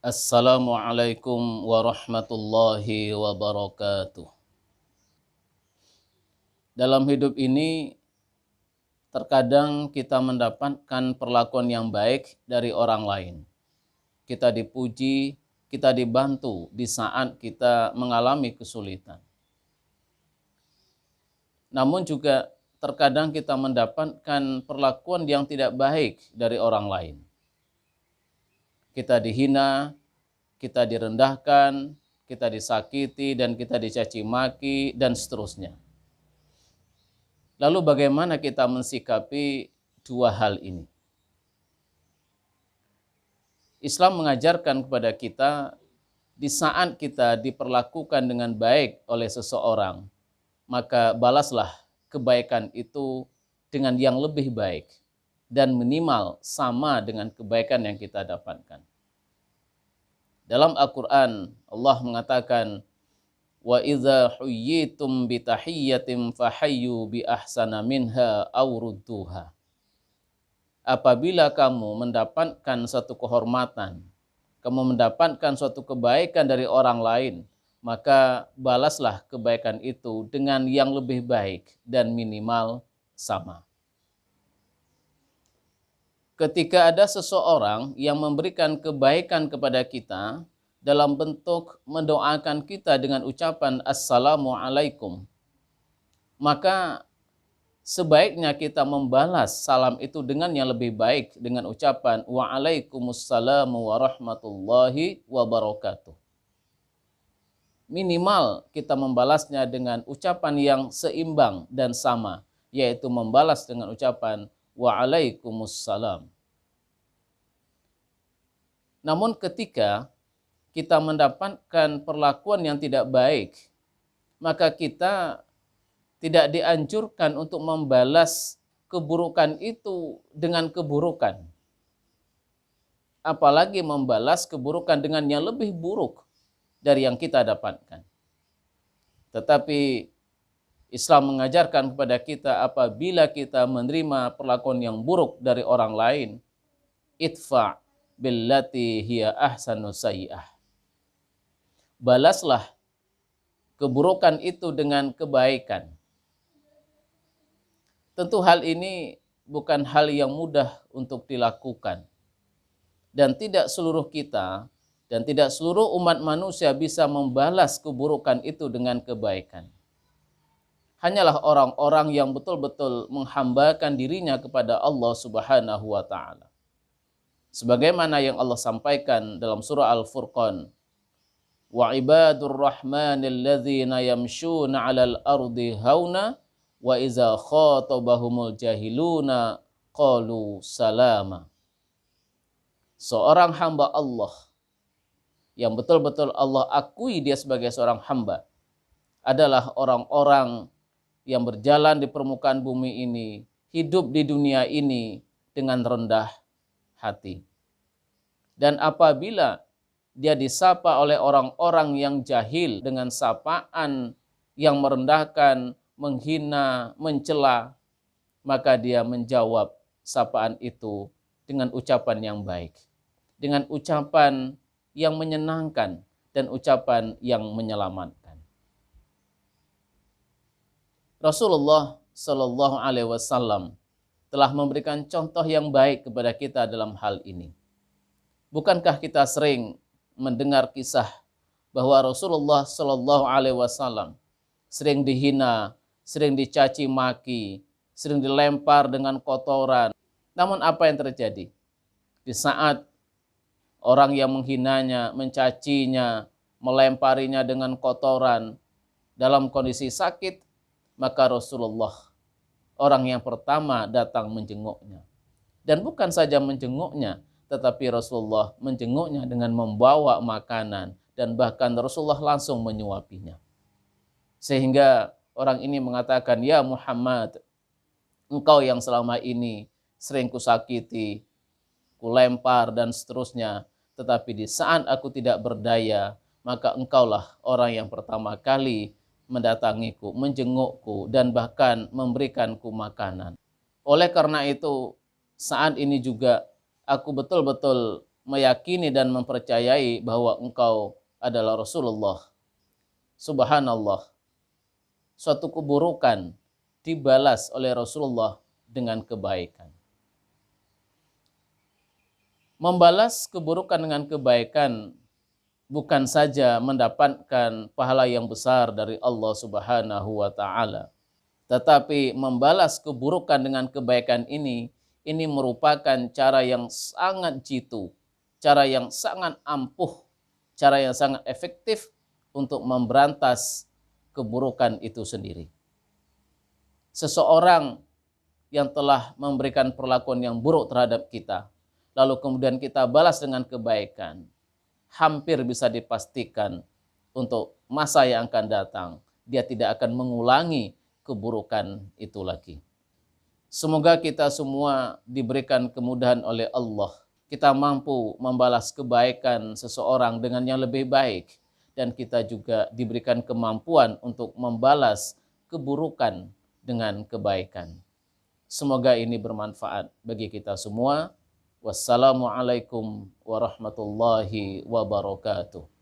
Assalamualaikum warahmatullahi wabarakatuh. Dalam hidup ini, terkadang kita mendapatkan perlakuan yang baik dari orang lain. Kita dipuji, kita dibantu di saat kita mengalami kesulitan. Namun juga terkadang kita mendapatkan perlakuan yang tidak baik dari orang lain. Kita dihina, kita direndahkan, kita disakiti, dan kita dicaci maki, dan seterusnya. Lalu bagaimana kita mensikapi dua hal ini? Islam mengajarkan kepada kita di saat kita diperlakukan dengan baik oleh seseorang, maka balaslah kebaikan itu dengan yang lebih baik dan minimal sama dengan kebaikan yang kita dapatkan. Dalam Al-Quran, Allah mengatakan, wa idza huyyitum bi tahiyyatin fahayyu bi ahsana minha aw rudduha. Apabila kamu mendapatkan suatu kehormatan, kamu mendapatkan suatu kebaikan dari orang lain, maka balaslah kebaikan itu dengan yang lebih baik dan minimal sama. Ketika ada seseorang yang memberikan kebaikan kepada kita dalam bentuk mendoakan kita dengan ucapan Assalamualaikum, maka sebaiknya kita membalas salam itu dengan yang lebih baik dengan ucapan Waalaikumsalam warahmatullahi wabarakatuh. Minimal kita membalasnya dengan ucapan yang seimbang dan sama, yaitu membalas dengan ucapan Waalaikumsalam. Namun ketika kita mendapatkan perlakuan yang tidak baik, maka kita tidak dianjurkan untuk membalas keburukan itu dengan keburukan. Apalagi membalas keburukan dengan yang lebih buruk dari yang kita dapatkan. Tetapi Islam mengajarkan kepada kita apabila kita menerima perlakuan yang buruk dari orang lain, idfa' billati hiya ahsanu sayyi'ah. Balaslah keburukan itu dengan kebaikan. Tentu hal ini bukan hal yang mudah untuk dilakukan. Dan tidak seluruh kita dan tidak seluruh umat manusia bisa membalas keburukan itu dengan kebaikan. Hanyalah orang-orang yang betul-betul menghambakan dirinya kepada Allah Subhanahu wa ta'ala. Sebagaimana yang Allah sampaikan dalam surah Al-Furqan, wa ibadur rahmanil ladzina yamshuna 'alal ardi hauna wa iza khatabahumul jahiluna qalu salama. Seorang hamba Allah yang betul-betul Allah akui dia sebagai seorang hamba adalah orang-orang yang berjalan di permukaan bumi ini, hidup di dunia ini dengan rendah hati. Dan apabila dia disapa oleh orang-orang yang jahil dengan sapaan yang merendahkan, menghina, mencela, maka dia menjawab sapaan itu dengan ucapan yang baik, dengan ucapan yang menyenangkan dan ucapan yang menyelamatkan. Rasulullah Shallallahu Alaihi Wasallam telah memberikan contoh yang baik kepada kita dalam hal ini. Bukankah kita sering mendengar kisah bahwa Rasulullah Shallallahu Alaihi Wasallam sering dihina, sering dicaci maki, sering dilempar dengan kotoran. Namun apa yang terjadi? Di saat orang yang menghinanya, mencacinya, melemparinya dengan kotoran dalam kondisi sakit, maka Rasulullah orang yang pertama datang menjenguknya. Dan bukan saja menjenguknya, tetapi Rasulullah menjenguknya dengan membawa makanan dan bahkan Rasulullah langsung menyuapinya. Sehingga orang ini mengatakan, ya Muhammad, engkau yang selama ini sering kusakiti, kulempar dan seterusnya, tetapi di saat aku tidak berdaya, maka engkaulah orang yang pertama kali mendatangiku, menjengukku, dan bahkan memberikanku makanan. Oleh karena itu, saat ini juga aku betul-betul meyakini dan mempercayai bahwa engkau adalah Rasulullah. Subhanallah, suatu keburukan dibalas oleh Rasulullah dengan kebaikan. Membalas keburukan dengan kebaikan bukan saja mendapatkan pahala yang besar dari Allah Subhanahu wa taala, tetapi membalas keburukan dengan kebaikan ini merupakan cara yang sangat jitu, cara yang sangat ampuh, cara yang sangat efektif untuk memberantas keburukan itu sendiri. Seseorang yang telah memberikan perlakuan yang buruk terhadap kita, lalu kemudian kita balas dengan kebaikan, hampir bisa dipastikan untuk masa yang akan datang, dia tidak akan mengulangi keburukan itu lagi. Semoga kita semua diberikan kemudahan oleh Allah. Kita mampu membalas kebaikan seseorang dengan yang lebih baik. Dan kita juga diberikan kemampuan untuk membalas keburukan dengan kebaikan. Semoga ini bermanfaat bagi kita semua. Wassalamualaikum warahmatullahi wabarakatuh.